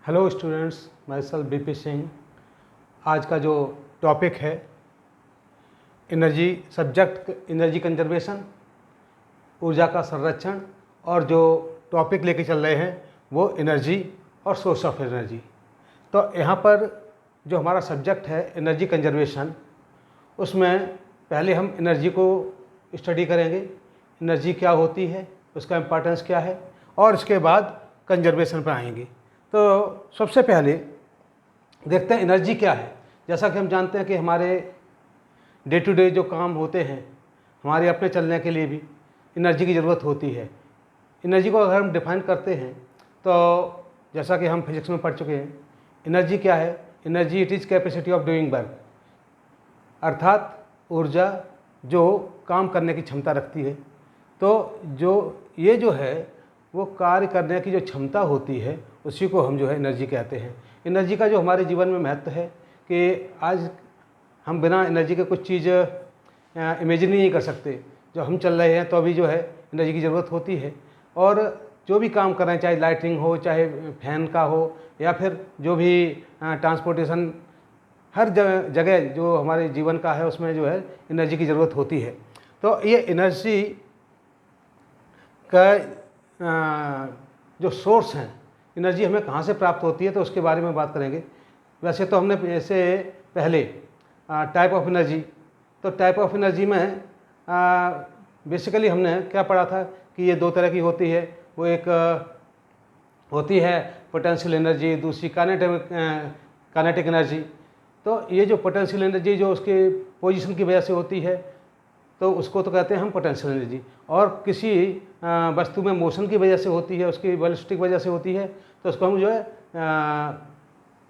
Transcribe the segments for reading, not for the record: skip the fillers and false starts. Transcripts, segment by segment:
Hello students, my self BP Singh. आज का जो टॉपिक है एनर्जी, सब्जेक्ट एनर्जी कंजर्वेशन, ऊर्जा का संरक्षण, और जो टॉपिक लेके चल रहे हैं वो एनर्जी और सोर्स ऑफ एनर्जी। तो यहाँ पर जो हमारा सब्जेक्ट है एनर्जी कंजर्वेशन, उसमें पहले हम एनर्जी को स्टडी करेंगे, एनर्जी क्या होती है, उसका इम्पोर्टेंस क्या है, और इसके बाद कंजर्वेशन पर आएंगे। तो सबसे पहले देखते हैं एनर्जी क्या है। जैसा कि हम जानते हैं कि हमारे डे टू डे जो काम होते हैं, हमारे अपने चलने के लिए भी एनर्जी की ज़रूरत होती है। एनर्जी को अगर हम डिफाइन करते हैं तो जैसा कि हम फिजिक्स में पढ़ चुके हैं, एनर्जी क्या है? Energy it is capacity of doing work, अर्थात ऊर्जा जो काम करने की क्षमता रखती है। तो ये जो है वो कार्य करने की जो क्षमता होती है उसी को हम जो है एनर्जी कहते हैं। एनर्जी का जो हमारे जीवन में महत्व है कि आज हम बिना एनर्जी के कुछ चीज़ इमेजिन ही नहीं कर सकते। जो हम चल रहे हैं तो अभी जो है एनर्जी की ज़रूरत होती है, और जो भी काम कर रहे हैं, चाहे लाइटिंग हो, चाहे फैन का हो, या फिर जो भी ट्रांसपोर्टेशन, हर जगह जो हमारे जीवन का है उसमें जो है एनर्जी की ज़रूरत होती है। तो ये एनर्जी का जो सोर्स हैं, एनर्जी हमें कहाँ से प्राप्त होती है तो उसके बारे में बात करेंगे। वैसे तो हमने जैसे पहले टाइप ऑफ एनर्जी, तो टाइप ऑफ एनर्जी में बेसिकली हमने क्या पढ़ा था कि ये दो तरह की होती है। वो एक होती है पोटेंशियल एनर्जी, दूसरी काइनेटिक एनर्जी। तो ये जो पोटेंशियल एनर्जी जो उसके पोजीशन की वजह से होती है तो उसको तो कहते हैं हम पोटेंशियल एनर्जी, और किसी वस्तु में मोशन की वजह से होती है, उसकी बैलिस्टिक वजह से होती है तो उसको हम जो है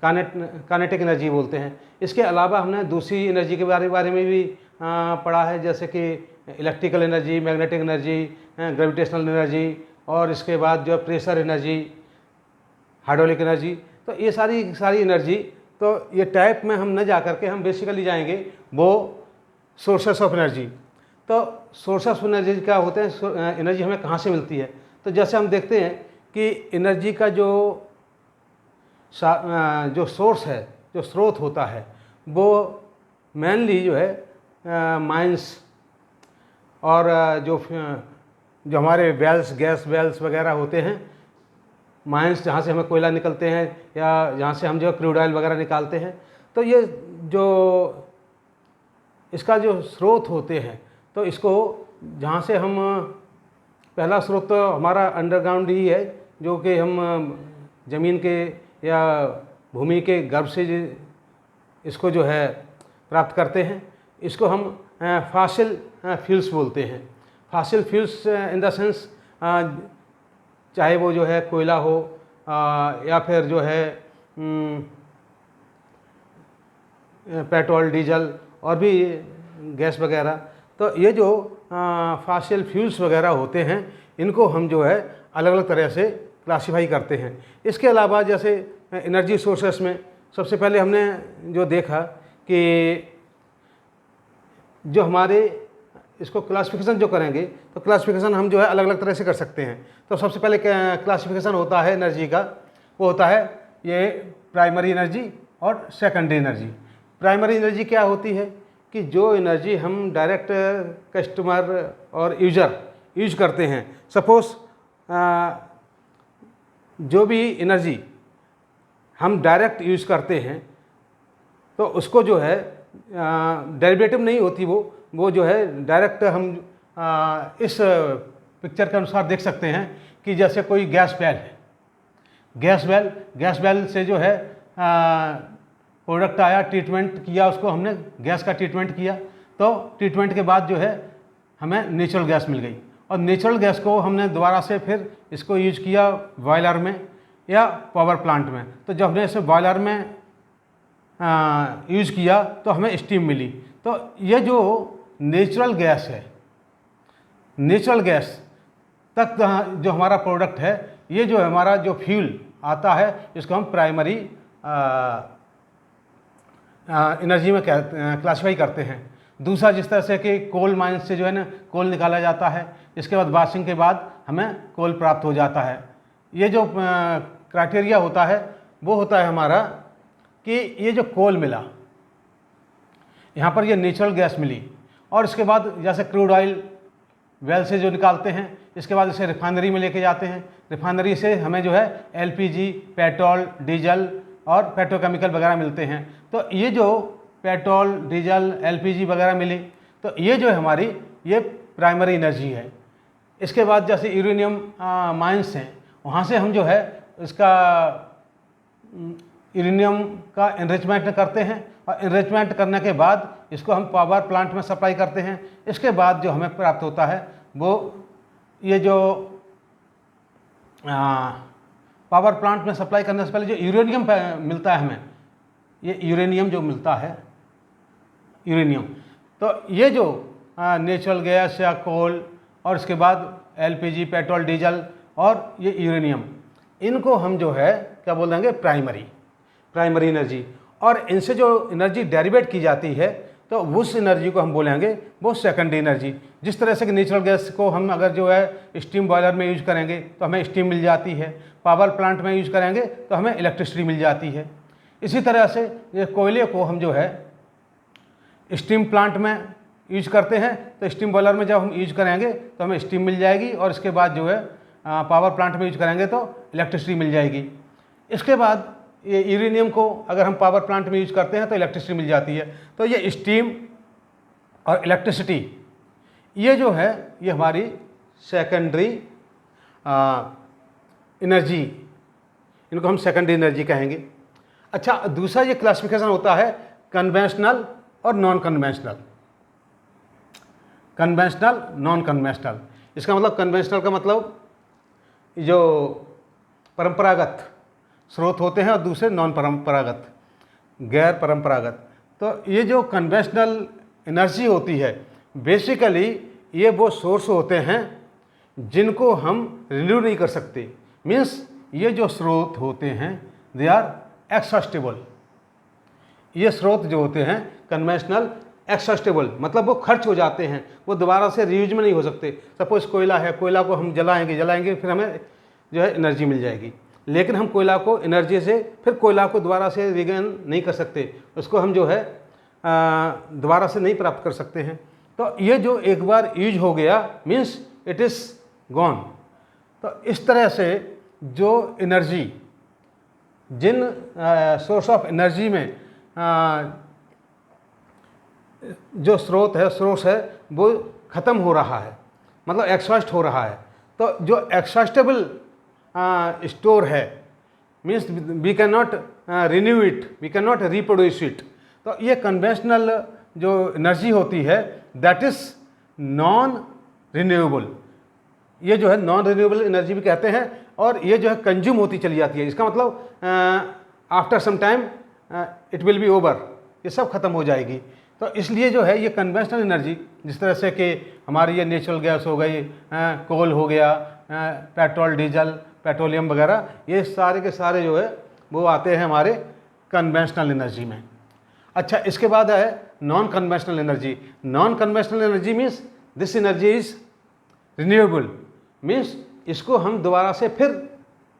काइनेटिक एनर्जी बोलते हैं। इसके अलावा हमने दूसरी एनर्जी के बारे में भी पढ़ा है, जैसे कि electrical energy, magnetic energy, gravitational energy, और इसके बाद जो प्रेशर एनर्जी, हाइड्रोलिक एनर्जी। तो ये सारी एनर्जी, तो ये टाइप में हम न जा करके हम बेसिकली जाएंगे वो सोर्सेस ऑफ एनर्जी। तो सोर्स ऑफ एनर्जी क्या होते हैं, एनर्जी हमें कहाँ से मिलती है? तो जैसे हम देखते हैं कि एनर्जी का जो सोर्स है, जो स्रोत होता है, वो मेनली जो है माइंस और जो हमारे वेल्स, गैस वेल्स वगैरह होते हैं, माइंस जहाँ से हमें कोयला निकलते हैं या जहाँ से हम जो क्रूड ऑयल वगैरह निकालते हैं। तो ये जो इसका जो स्रोत होते हैं, तो इसको जहाँ से हम पहला स्रोत तो हमारा अंडरग्राउंड ही है, जो कि हम ज़मीन के या भूमि के गर्भ से इसको जो है प्राप्त करते हैं। इसको हम फॉसिल फ्यूल्स बोलते हैं। Fossil fuels in the sense चाहे वो जो है कोयला हो या फिर जो है पेट्रोल, डीजल और भी गैस वगैरह। तो ये जो फॉसिल फ्यूल्स वगैरह होते हैं, इनको हम जो है अलग अलग तरह से क्लासीफाई करते हैं। इसके अलावा जैसे एनर्जी सोर्सेस में सबसे पहले हमने जो देखा कि जो हमारे इसको क्लासिफिकेशन जो करेंगे, तो क्लासिफिकेशन हम जो है अलग अलग तरह से कर सकते हैं। तो सबसे पहले क्लासिफिकेशन होता है एनर्जी का, वो होता है ये प्राइमरी एनर्जी और सेकेंडरी एनर्जी। प्राइमरी एनर्जी क्या होती है कि जो एनर्जी हम डायरेक्ट कस्टमर और यूज़र यूज करते हैं। सपोज़ जो भी एनर्जी हम डायरेक्ट यूज़ करते हैं तो उसको जो है डेरिवेटिव नहीं होती, वो जो है डायरेक्ट हम इस पिक्चर के अनुसार देख सकते हैं कि जैसे कोई गैस वेल है, गैस वेल से जो है प्रोडक्ट आया, ट्रीटमेंट किया, उसको हमने गैस का ट्रीटमेंट किया, तो ट्रीटमेंट के बाद जो है हमें नेचुरल गैस मिल गई, और नेचुरल गैस को हमने दोबारा से फिर इसको यूज किया बॉयलर में या पावर प्लांट में। तो जब हमने इसे बॉयलर में यूज़ किया तो हमें स्टीम मिली। तो ये जो नेचुरल गैस है, नेचुरल गैस तक जो हमारा प्रोडक्ट है, ये जो हमारा जो फ्यूल आता है, इसको हम प्राइमरी एनर्जी में क्लासीफाई करते हैं। दूसरा, जिस तरह से कि कोल माइंस से जो है ना कोल निकाला जाता है, इसके बाद वाशिंग के बाद हमें कोल प्राप्त हो जाता है। ये जो क्राइटेरिया होता है वो होता है हमारा कि ये जो कोल मिला, यहाँ पर ये नेचुरल गैस मिली, और इसके बाद जैसे क्रूड ऑयल वेल से जो निकालते हैं, इसके बाद इसे रिफाइनरी में लेके जाते हैं, रिफाइनरी से हमें जो है एलपीजी, पेट्रोल, डीजल और पेट्रोकेमिकल वगैरह मिलते हैं। तो ये जो पेट्रोल, डीजल, एलपीजी वगैरह मिली, तो ये जो है हमारी ये प्राइमरी एनर्जी है। इसके बाद जैसे यूरेनियम माइंस हैं, वहाँ से हम जो है इसका यूरेनियम का एनरिचमेंट करते हैं, और एनरिचमेंट करने के बाद इसको हम पावर प्लांट में सप्लाई करते हैं। इसके बाद जो हमें प्राप्त होता है वो ये जो पावर प्लांट में सप्लाई करने से पहले जो यूरेनियम मिलता है हमें, ये यूरेनियम जो मिलता है, यूरेनियम, तो ये जो नेचुरल गैस या कोल और इसके बाद एलपीजी, पेट्रोल, डीजल और ये यूरेनियम, इनको हम जो है क्या बोल देंगे, प्राइमरी एनर्जी। और इनसे जो एनर्जी डेरिवेट की जाती है तो उस एनर्जी को हम बोलेंगे वो सेकेंडरी एनर्जी। जिस तरह से कि नेचुरल गैस को हम अगर जो है स्टीम बॉयलर में यूज करेंगे तो हमें स्टीम मिल जाती है, पावर प्लांट में यूज करेंगे तो हमें इलेक्ट्रिसिटी मिल जाती है। इसी तरह से ये कोयले को हम जो है स्टीम प्लांट में यूज करते हैं, तो स्टीम बॉयलर में जब हम यूज करेंगे तो हमें स्टीम मिल जाएगी, और इसके बाद जो है पावर प्लांट में यूज करेंगे तो इलेक्ट्रिसिटी मिल जाएगी। इसके बाद ये यूरेनियम को अगर हम पावर प्लांट में यूज करते हैं तो इलेक्ट्रिसिटी मिल जाती है। तो ये स्टीम और इलेक्ट्रिसिटी, ये जो है ये हमारी सेकेंडरी एनर्जी, इनको हम सेकेंडरी एनर्जी कहेंगे। अच्छा, दूसरा ये क्लासिफिकेशन होता है कन्वेंशनल और non conventional. Conventional, non conventional, इसका मतलब कन्वेंशनल का मतलब जो परंपरागत स्रोत होते हैं और दूसरे नॉन परंपरागत, गैर परंपरागत। तो ये जो कन्वेंशनल एनर्जी होती है, बेसिकली ये वो सोर्स होते हैं जिनको हम रिन्यू नहीं कर सकते। मीन्स ये जो स्रोत होते हैं दे आर एक्सहॉस्टेबल। ये स्रोत जो होते हैं कन्वेंशनल एक्सहॉस्टेबल, मतलब वो खर्च हो जाते हैं, वो दोबारा से रीयूज में नहीं हो सकते। सपोज कोयला है, कोयला को हम जलाएंगे फिर हमें जो है एनर्जी मिल जाएगी, लेकिन हम कोयला को एनर्जी से फिर कोयला को दोबारा से रिगेन नहीं कर सकते, उसको हम जो है दोबारा से नहीं प्राप्त कर सकते हैं। तो ये जो एक बार यूज हो गया मीन्स इट इज़ गॉन। तो इस तरह से जो एनर्जी, जिन सोर्स ऑफ एनर्जी में जो सोर्स है वो ख़त्म हो रहा है, मतलब एक्सहॉस्ट हो रहा है। तो जो एक्सहॉस्टेबल स्टोर है means we can not renew it, we can not reproduce it. तो ये कन्वेंशनल जो एनर्जी होती है दैट इज़ नॉन रिन्यूएबल। ये जो है नॉन रिन्यूएबल एनर्जी भी कहते हैं, और ये जो है कंज्यूम होती चली जाती है। इसका मतलब after some time it will be over, ये सब खत्म हो जाएगी। तो इसलिए जो है ये कन्वेंशनल एनर्जी, जिस तरह से कि हमारी ये नेचुरल गैस हो गई, कोल हो गया, पेट्रोल, डीजल, पेट्रोलियम वगैरह, ये सारे के सारे जो है वो आते हैं हमारे कन्वेंशनल एनर्जी में। अच्छा, इसके बाद है non conventional energy. Non conventional energy means this energy is renewable, means इसको हम दोबारा से फिर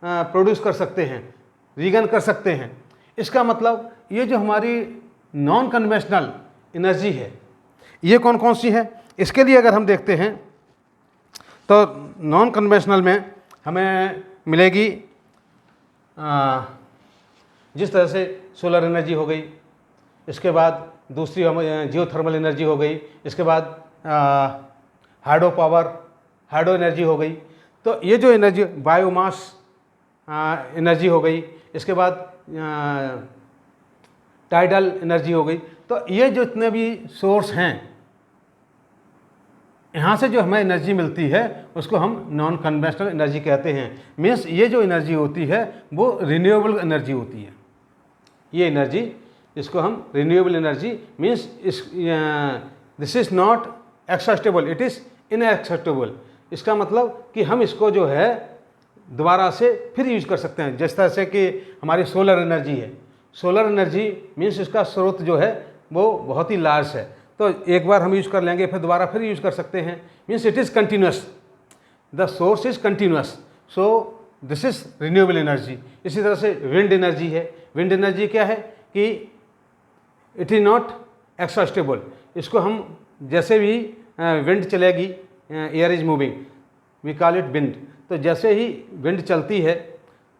प्रोड्यूस कर सकते हैं, रीगन कर सकते हैं। इसका मतलब ये जो हमारी नॉन कन्वेंशनल एनर्जी है ये कौन कौन सी है, इसके लिए अगर हम देखते हैं तो नॉन कन्वेंशनल में हमें मिलेगी जिस तरह से सोलर एनर्जी हो गई, इसके बाद दूसरी जियोथर्मल एनर्जी हो गई, इसके बाद हाइड्रो पावर, हाइड्रो एनर्जी हो गई। तो ये जो एनर्जी, बायोमास एनर्जी हो गई, इसके बाद टाइडल एनर्जी हो गई। तो ये जो इतने भी सोर्स हैं, यहाँ से जो हमें एनर्जी मिलती है उसको हम नॉन कन्वेंशनल एनर्जी कहते हैं। मीन्स ये जो एनर्जी होती है वो रिन्यूएबल एनर्जी होती है। ये एनर्जी, इसको हम renewable energy means this is not exhaustible, it is inexhaustible. इसका मतलब कि हम इसको जो है दोबारा से फिर यूज कर सकते हैं। जिस तरह से कि हमारी सोलर एनर्जी है, सोलर एनर्जी मीन्स इसका स्रोत जो है वो बहुत ही लार्ज है, तो एक बार हम यूज कर लेंगे फिर दोबारा फिर यूज कर सकते हैं। Means it is continuous, the source is continuous, so this is renewable energy. इसी तरह से विंड एनर्जी है। विंड एनर्जी क्या है कि इट इज़ नॉट एक्सॉस्टेबल। इसको हम जैसे भी विंड चलेगी, air is moving, we call it wind. तो जैसे ही विंड चलती है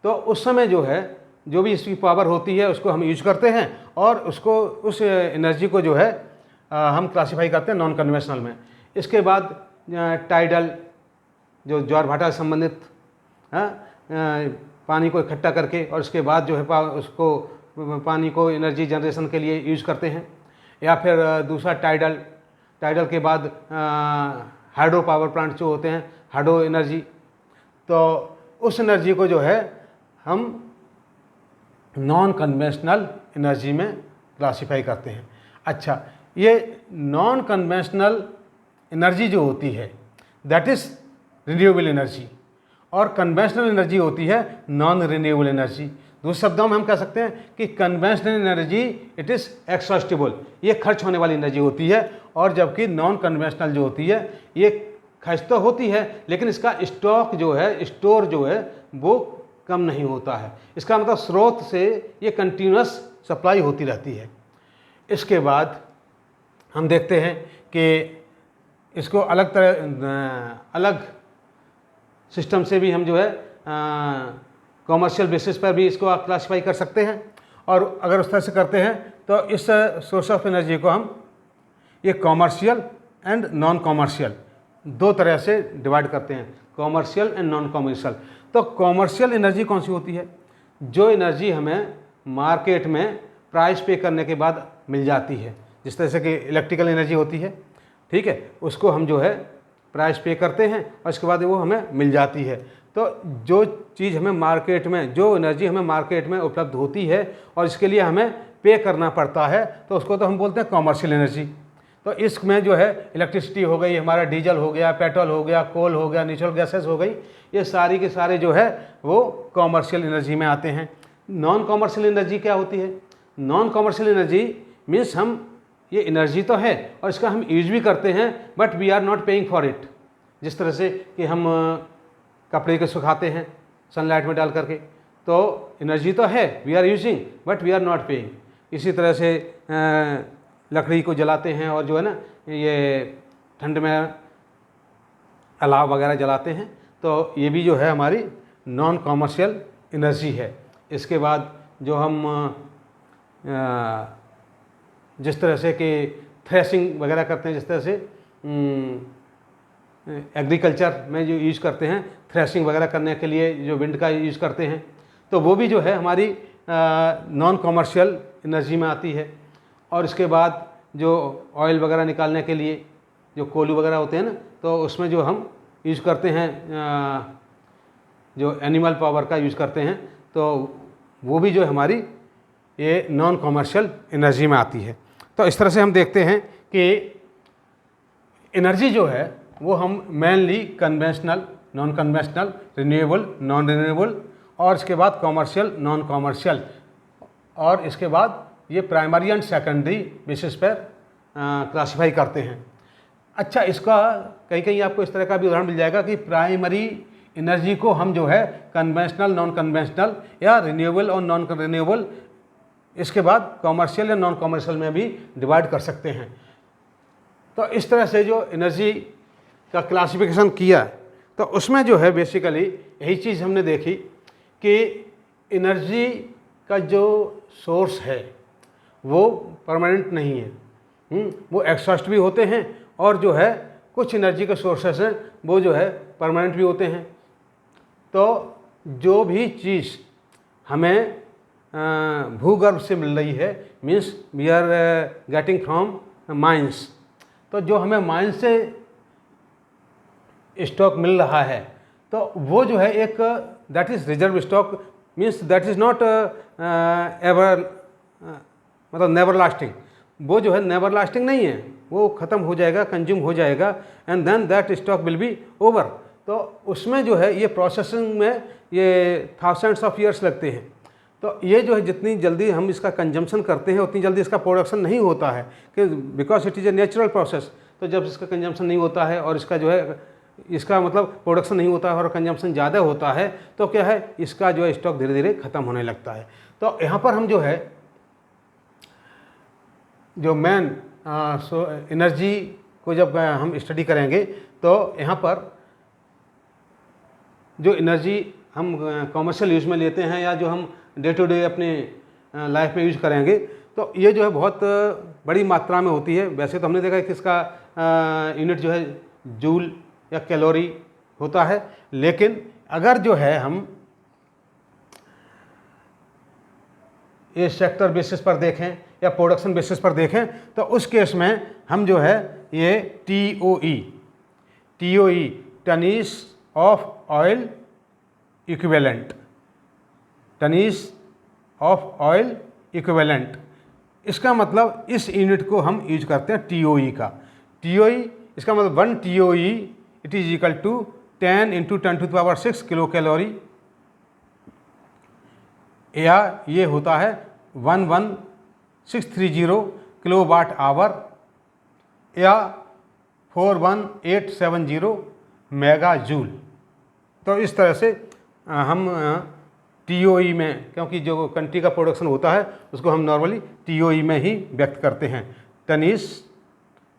तो उस समय जो है जो भी इसकी पावर होती है उसको हम यूज करते हैं और उसको उस एनर्जी को जो है हम क्लासीफाई करते हैं नॉन कन्वेंशनल में। इसके बाद टाइडल, जो ज्वार भाटा से संबंधित पानी को इकट्ठा करके और उसके बाद जो है उसको पानी को एनर्जी जनरेशन के लिए यूज करते हैं। या फिर दूसरा टाइडल के बाद हाइड्रो पावर प्लांट जो होते हैं, हाइड्रो एनर्जी। तो उस एनर्जी को जो है हम नॉन कन्वेंशनल एनर्जी में क्लासीफाई करते हैं। अच्छा, ये नॉन कन्वेंशनल एनर्जी जो होती है दैट इज़ रिन्यूएबल एनर्जी और कन्वेंशनल एनर्जी होती है नॉन रिन्यूएबल एनर्जी। दूसरे शब्दों में हम कह सकते हैं कि कन्वेंशनल एनर्जी इट इज़ एक्सॉस्टेबल, ये खर्च होने वाली एनर्जी होती है, और जबकि नॉन कन्वेंशनल जो होती है ये खर्च तो होती है लेकिन इसका स्टॉक जो है, स्टोर जो है वो कम नहीं होता है। इसका मतलब स्रोत से ये कंटिन्यूअस सप्लाई होती रहती है। इसके बाद हम देखते हैं कि इसको अलग सिस्टम से भी हम जो है कॉमर्शियल बेसिस पर भी इसको आप क्लासीफाई कर सकते हैं। और अगर उस तरह से करते हैं तो इस सोर्स ऑफ एनर्जी को हम ये कॉमर्शियल एंड नॉन कॉमर्शियल दो तरह से डिवाइड करते हैं, कॉमर्शियल एंड नॉन कॉमर्शियल। तो कॉमर्शियल एनर्जी कौन सी होती है? जो एनर्जी हमें मार्केट में प्राइस पे करने के बाद मिल जाती है, जिस तरह से कि इलेक्ट्रिकल एनर्जी होती है, ठीक है, उसको हम जो है प्राइस पे करते हैं और इसके बाद वो हमें मिल जाती है। तो जो चीज़ हमें मार्केट में, जो एनर्जी हमें मार्केट में उपलब्ध होती है और इसके लिए हमें पे करना पड़ता है तो उसको तो हम बोलते हैं कॉमर्शियल एनर्जी। तो इसमें जो है इलेक्ट्रिसिटी हो गई, हमारा डीजल हो गया, पेट्रोल हो गया, कोल हो गया, नेचुरल गैसेस हो गई, ये सारी के सारे जो है वो कॉमर्शियल एनर्जी में आते हैं। नॉन कॉमर्शियल एनर्जी क्या होती है? नॉन कॉमर्शियल एनर्जी मीन्स हम ये एनर्जी तो है और इसका हम यूज भी करते हैं but we are not paying for it. जिस तरह से कि हम कपड़े को सुखाते हैं सनलाइट में डाल करके, तो एनर्जी तो है, we are using but we are not paying. इसी तरह से लकड़ी को जलाते हैं और जो है ना ये ठंड में अलाव वगैरह जलाते हैं, तो ये भी जो है हमारी नॉन कॉमर्शियल एनर्जी है। इसके बाद जो हम जिस तरह से कि थ्रेसिंग वगैरह करते हैं, जिस तरह से एग्रीकल्चर में जो यूज़ करते हैं थ्रेसिंग वगैरह करने के लिए जो विंड का यूज़ करते हैं, तो वो भी जो है हमारी नॉन कॉमर्शियल एनर्जी में आती है। और इसके बाद जो ऑयल वगैरह निकालने के लिए जो कोयले वगैरह होते हैं ना, तो उसमें जो हम यूज़ करते हैं जो एनिमल पावर का यूज़ करते हैं, तो वो भी जो हमारी ये नॉन कॉमर्शियल एनर्जी में आती है। तो इस तरह से हम देखते हैं कि एनर्जी जो है वो हम mainly conventional, non conventional, renewable, non renewable और इसके बाद कॉमर्शियल, नॉन कॉमर्शियल, और इसके बाद ये प्राइमरी एंड सेकेंडरी बेसिस पर क्लासीफाई करते हैं। अच्छा, इसका कहीं कहीं आपको इस तरह का भी उदाहरण मिल जाएगा कि प्राइमरी एनर्जी को हम जो है कन्वेंशनल, नॉन कन्वेंशनल या रिन्यूएबल और नॉन रिन्यूएबल, इसके बाद कॉमर्शियल या नॉन कॉमर्शियल में भी डिवाइड कर सकते हैं। तो इस तरह से जो एनर्जी का क्लासिफिकेशन किया तो उसमें जो है बेसिकली यही चीज़ हमने देखी कि एनर्जी का जो सोर्स है वो परमानेंट नहीं है, वो एक्सॉस्ट भी होते हैं और जो है कुछ एनर्जी के सोर्सेस हैं वो जो है परमानेंट भी होते हैं। तो जो भी चीज़ हमें भूगर्भ से मिल रही है means we are getting from mines, तो जो हमें माइंस से स्टॉक मिल रहा है तो वो जो है एक that is reserve stock, means that is not ever, मतलब नेवर लास्टिंग। वो जो है नेवर लास्टिंग नहीं है, वो ख़त्म हो जाएगा, कंज्यूम हो जाएगा and then that stock will be over. तो उसमें जो है ये प्रोसेसिंग में ये थाउजेंड्स ऑफ ईयर्स लगते हैं। तो ये जो है जितनी जल्दी हम इसका कंजम्पशन करते हैं उतनी जल्दी इसका प्रोडक्शन नहीं होता है कि because it is a natural process. तो जब इसका कंजम्पशन नहीं होता है और इसका जो है इसका मतलब प्रोडक्शन नहीं होता है और कंजम्पशन ज़्यादा होता है तो क्या है, इसका जो है स्टॉक धीरे धीरे ख़त्म होने लगता है। तो यहाँ पर हम जो है जो मेन एनर्जी को जब हम स्टडी करेंगे तो यहाँ पर जो एनर्जी हम कॉमर्शियल यूज़ में लेते हैं या जो हम डे टू डे अपने लाइफ में यूज़ करेंगे तो ये जो है बहुत बड़ी मात्रा में होती है। वैसे तो हमने देखा है कि इसका यूनिट जो है जूल या कैलोरी होता है, लेकिन अगर जो है हम ये सेक्टर बेसिस पर देखें या प्रोडक्शन बेसिस पर देखें तो उस केस में हम जो है ये TOE tonnes of oil equivalent, tonnes of oil equivalent, इसका मतलब इस यूनिट को हम यूज करते हैं TOE का। TOE इसका मतलब 1 TOE it is equal to 10 × 10⁶ kilo calorie, या ये होता है 11630 किलोवाट आवर या 41870 मेगा जूल। तो इस तरह से हम TOE में, क्योंकि जो कंट्री का प्रोडक्शन होता है उसको हम नॉर्मली TOE में ही व्यक्त करते हैं। Tonnes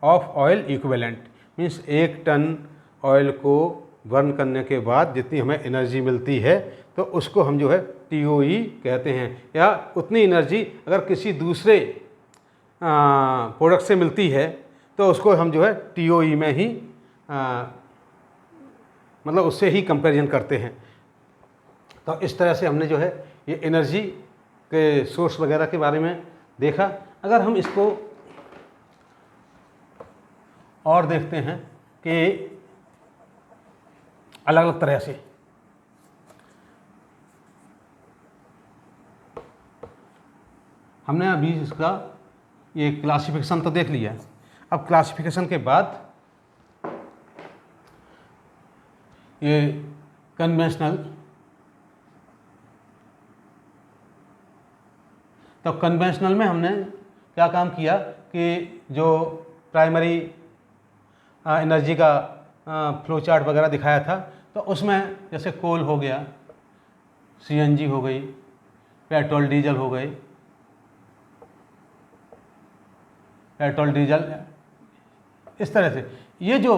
of oil equivalent means 1 ton oil को बर्न करने के बाद जितनी हमें एनर्जी मिलती है तो उसको हम जो है TOE कहते हैं। या उतनी एनर्जी अगर किसी दूसरे प्रोडक्ट से मिलती है तो उसको हम जो है TOE में ही मतलब उससे ही कंपैरिजन करते हैं। तो इस तरह से हमने जो है ये एनर्जी के सोर्स वगैरह के बारे में देखा। अगर हम इसको और देखते हैं कि अलग अलग तरह से, हमने अभी इसका ये क्लासिफिकेशन तो देख लिया। अब क्लासिफिकेशन के बाद ये कन्वेंशनल, तो कन्वेंशनल में हमने क्या काम किया कि जो प्राइमरी एनर्जी का फ्लो चार्ट वगैरह दिखाया था तो उसमें जैसे कोल हो गया, CNG हो गई, पेट्रोल डीजल हो गई, पेट्रोल डीजल, इस तरह से ये जो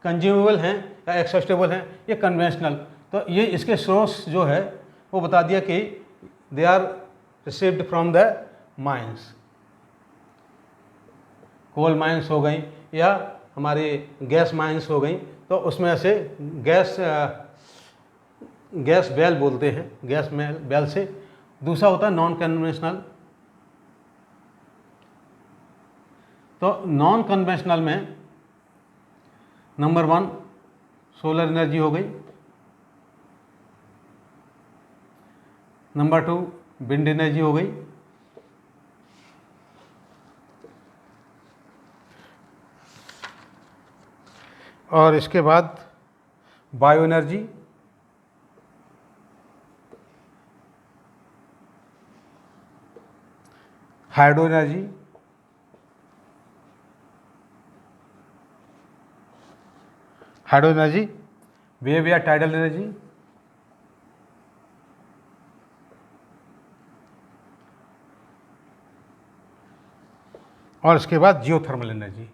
कंज्यूमेबल हैं या एक्सेस्टेबल हैं ये कन्वेंशनल। तो ये इसके सोर्स जो है वो बता दिया कि they are received from the mines, coal mines हो गई या हमारी गैस माइंस हो गई, तो उसमें से गैस बेल बोलते हैं, गैस बेल से। दूसरा होता है नॉन कन्वेंशनल। तो नॉन कन्वेंशनल में नंबर 1 सोलर एनर्जी हो गई, नंबर 2 विंड एनर्जी हो गई, और इसके बाद bio energy, hydro energy, wave या टाइडल एनर्जी, और इसके बाद जियोथर्मल एनर्जी।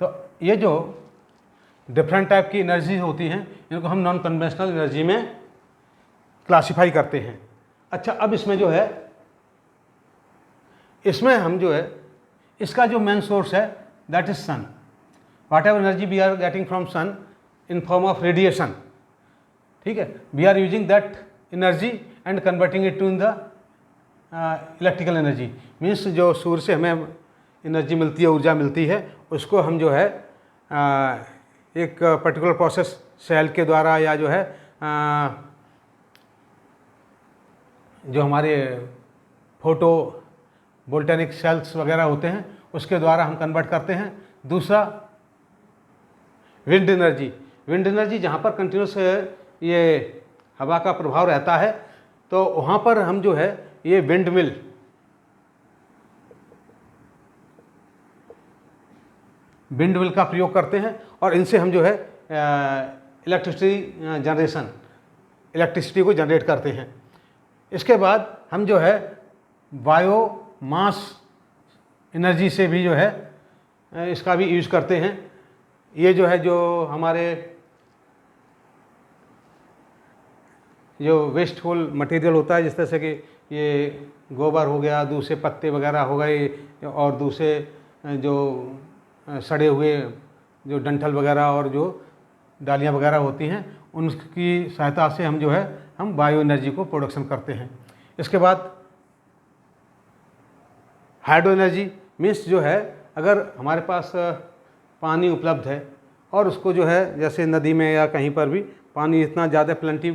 तो ये जो डिफरेंट टाइप की एनर्जी होती हैं इनको हम नॉन कन्वेंशनल एनर्जी में क्लासिफाई करते हैं। अच्छा, अब इसमें जो है, इसमें हम जो है इसका जो मेन सोर्स है that is sun. Whatever energy we are getting from sun in form of radiation, ठीक है, we are using that energy and converting it to in the electrical energy. Means जो सूर्य से हमें energy मिलती है, ऊर्जा मिलती है, उसको हम जो है एक पर्टिकुलर प्रोसेस सेल के द्वारा या जो है जो हमारे फोटो वोल्टेनिक सेल्स वगैरह होते हैं उसके द्वारा हम कन्वर्ट करते हैं। दूसरा विंड एनर्जी जहाँ पर कंटिन्यूस ये हवा का प्रभाव रहता है तो वहाँ पर हम जो है ये विंड मिल विंड व्हील का प्रयोग करते हैं और इनसे हम जो है इलेक्ट्रिसिटी को जनरेट करते हैं। इसके बाद हम जो है बायोमास एनर्जी से भी जो है इसका भी यूज़ करते हैं। ये जो है जो हमारे जो वेस्टफुल मटेरियल होता है, जिस तरह से कि ये गोबर हो गया, दूसरे पत्ते वगैरह हो गए और दूसरे जो सड़े हुए जो डंठल वगैरह और जो डालियाँ वगैरह होती हैं, उनकी सहायता से हम जो है हम बायो एनर्जी को प्रोडक्शन करते हैं। इसके बाद हाइड्रो एनर्जी मीन्स जो है अगर हमारे पास पानी उपलब्ध है और उसको जो है जैसे नदी में या कहीं पर भी पानी इतना ज़्यादा प्लेंटी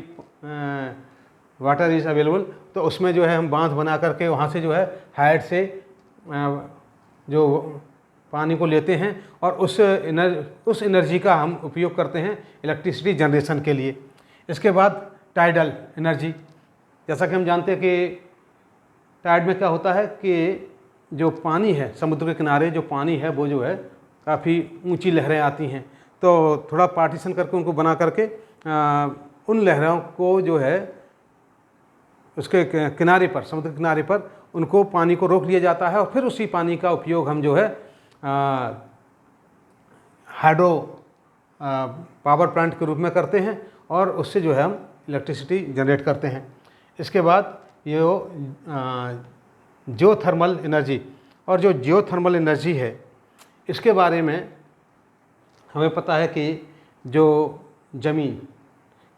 वाटर इज़ अवेलेबल, तो उसमें जो है हम बांध बना करके वहाँ से जो है हाइट से जो पानी को लेते हैं और उस एनर्जी का हम उपयोग करते हैं इलेक्ट्रिसिटी जनरेशन के लिए। इसके बाद टाइडल एनर्जी, जैसा कि हम जानते हैं कि टाइड में क्या होता है कि जो पानी है समुद्र के किनारे जो पानी है वो जो है काफ़ी ऊंची लहरें आती हैं, तो थोड़ा पार्टीशन करके उनको बना करके उन लहरों को जो है उसके किनारे पर, समुद्र के किनारे पर उनको पानी को रोक लिया जाता है और फिर उसी पानी का उपयोग हम जो है हाइड्रो पावर प्लांट के रूप में करते हैं और उससे जो है हम इलेक्ट्रिसिटी जनरेट करते हैं। इसके बाद ये जियोथर्मल एनर्जी, और जो जियोथर्मल एनर्जी है इसके बारे में हमें पता है कि जो ज़मीन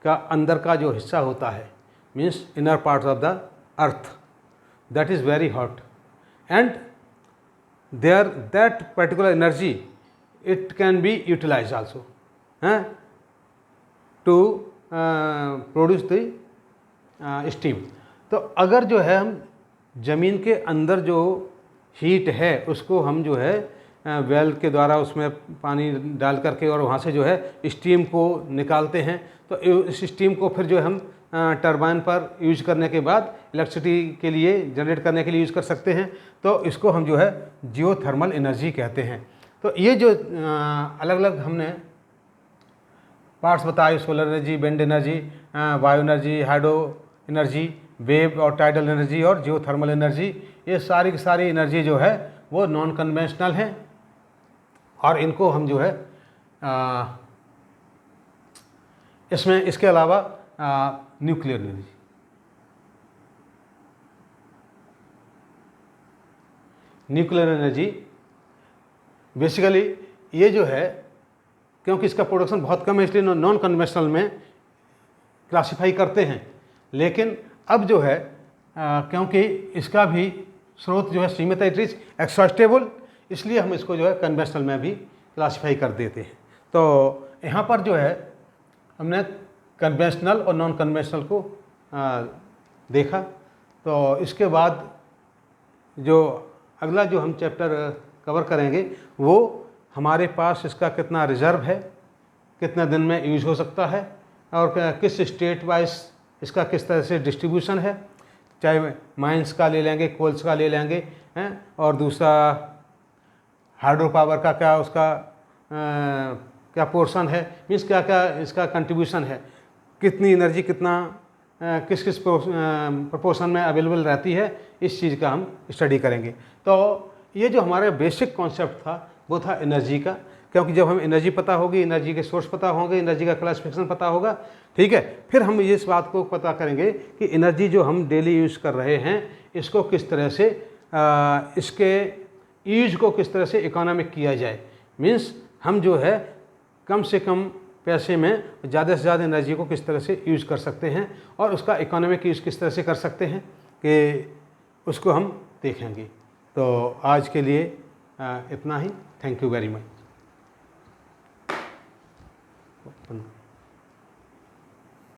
का अंदर का जो हिस्सा होता है means inner part of the earth, that is very hot and there that particular energy it can be utilise also to produce the steam. तो अगर जो है हम ज़मीन के अंदर जो हीट है उसको हम जो है वेल के द्वारा उसमें पानी डाल करके और वहाँ से जो है स्टीम को निकालते हैं, तो इस स्टीम को फिर जो है हम टरबाइन पर यूज करने के बाद इलेक्ट्रिसिटी के लिए जनरेट करने के लिए यूज़ कर सकते हैं, तो इसको हम जो है जियोथर्मल एनर्जी कहते हैं। तो ये जो अलग अलग हमने पार्ट्स बताए, solar energy, wind energy, bio energy, hydro energy, wave और टाइडल एनर्जी और जियोथर्मल एनर्जी, ये सारी की सारी एनर्जी जो है वो नॉन कन्वेंशनल हैं और इनको हम जो है इसमें इसके अलावा nuclear energy, nuclear energy basically ये जो है क्योंकि इसका प्रोडक्शन बहुत कम है इसलिए नॉन कन्वेंशनल में क्लासिफाई करते हैं, लेकिन अब जो है क्योंकि इसका भी स्रोत जो है सीमित है, इट इज एक्सॉस्टेबल, इसलिए हम इसको जो है कन्वेंशनल में भी क्लासिफाई कर देते हैं। तो यहाँ पर जो है हमने कन्वेंशनल और नॉन कन्वेंशनल को देखा। तो इसके बाद जो अगला जो हम चैप्टर कवर करेंगे वो हमारे पास इसका कितना रिजर्व है, कितने दिन में यूज हो सकता है और किस स्टेट वाइज इसका किस तरह से डिस्ट्रीब्यूशन है, चाहे माइंस का ले लेंगे, कोल्स का ले लेंगे हैं, और दूसरा हाइड्रो पावर का क्या उसका क्या पोर्शन है, मीन्स क्या क्या इसका कंट्रीब्यूशन है, कितनी एनर्जी कितना किस किस प्रोपोर्शन में अवेलेबल रहती है, इस चीज़ का हम स्टडी करेंगे। तो ये जो हमारा बेसिक कॉन्सेप्ट था वो था एनर्जी का, क्योंकि जब हम एनर्जी पता होगी, एनर्जी के सोर्स पता होंगे, एनर्जी का क्लासिफिकेशन पता होगा, ठीक है, फिर हम इस बात को पता करेंगे कि एनर्जी जो हम डेली यूज़ कर रहे हैं इसको किस तरह से इसके यूज को किस तरह से इकोनॉमिक किया जाए, मीन्स हम जो है कम से कम पैसे में ज़्यादा से ज़्यादा एनर्जी को किस तरह से यूज़ कर सकते हैं और उसका इकोनॉमिक यूज़ किस तरह से कर सकते हैं कि उसको हम देखेंगे। तो आज के लिए इतना ही। Thank you very much.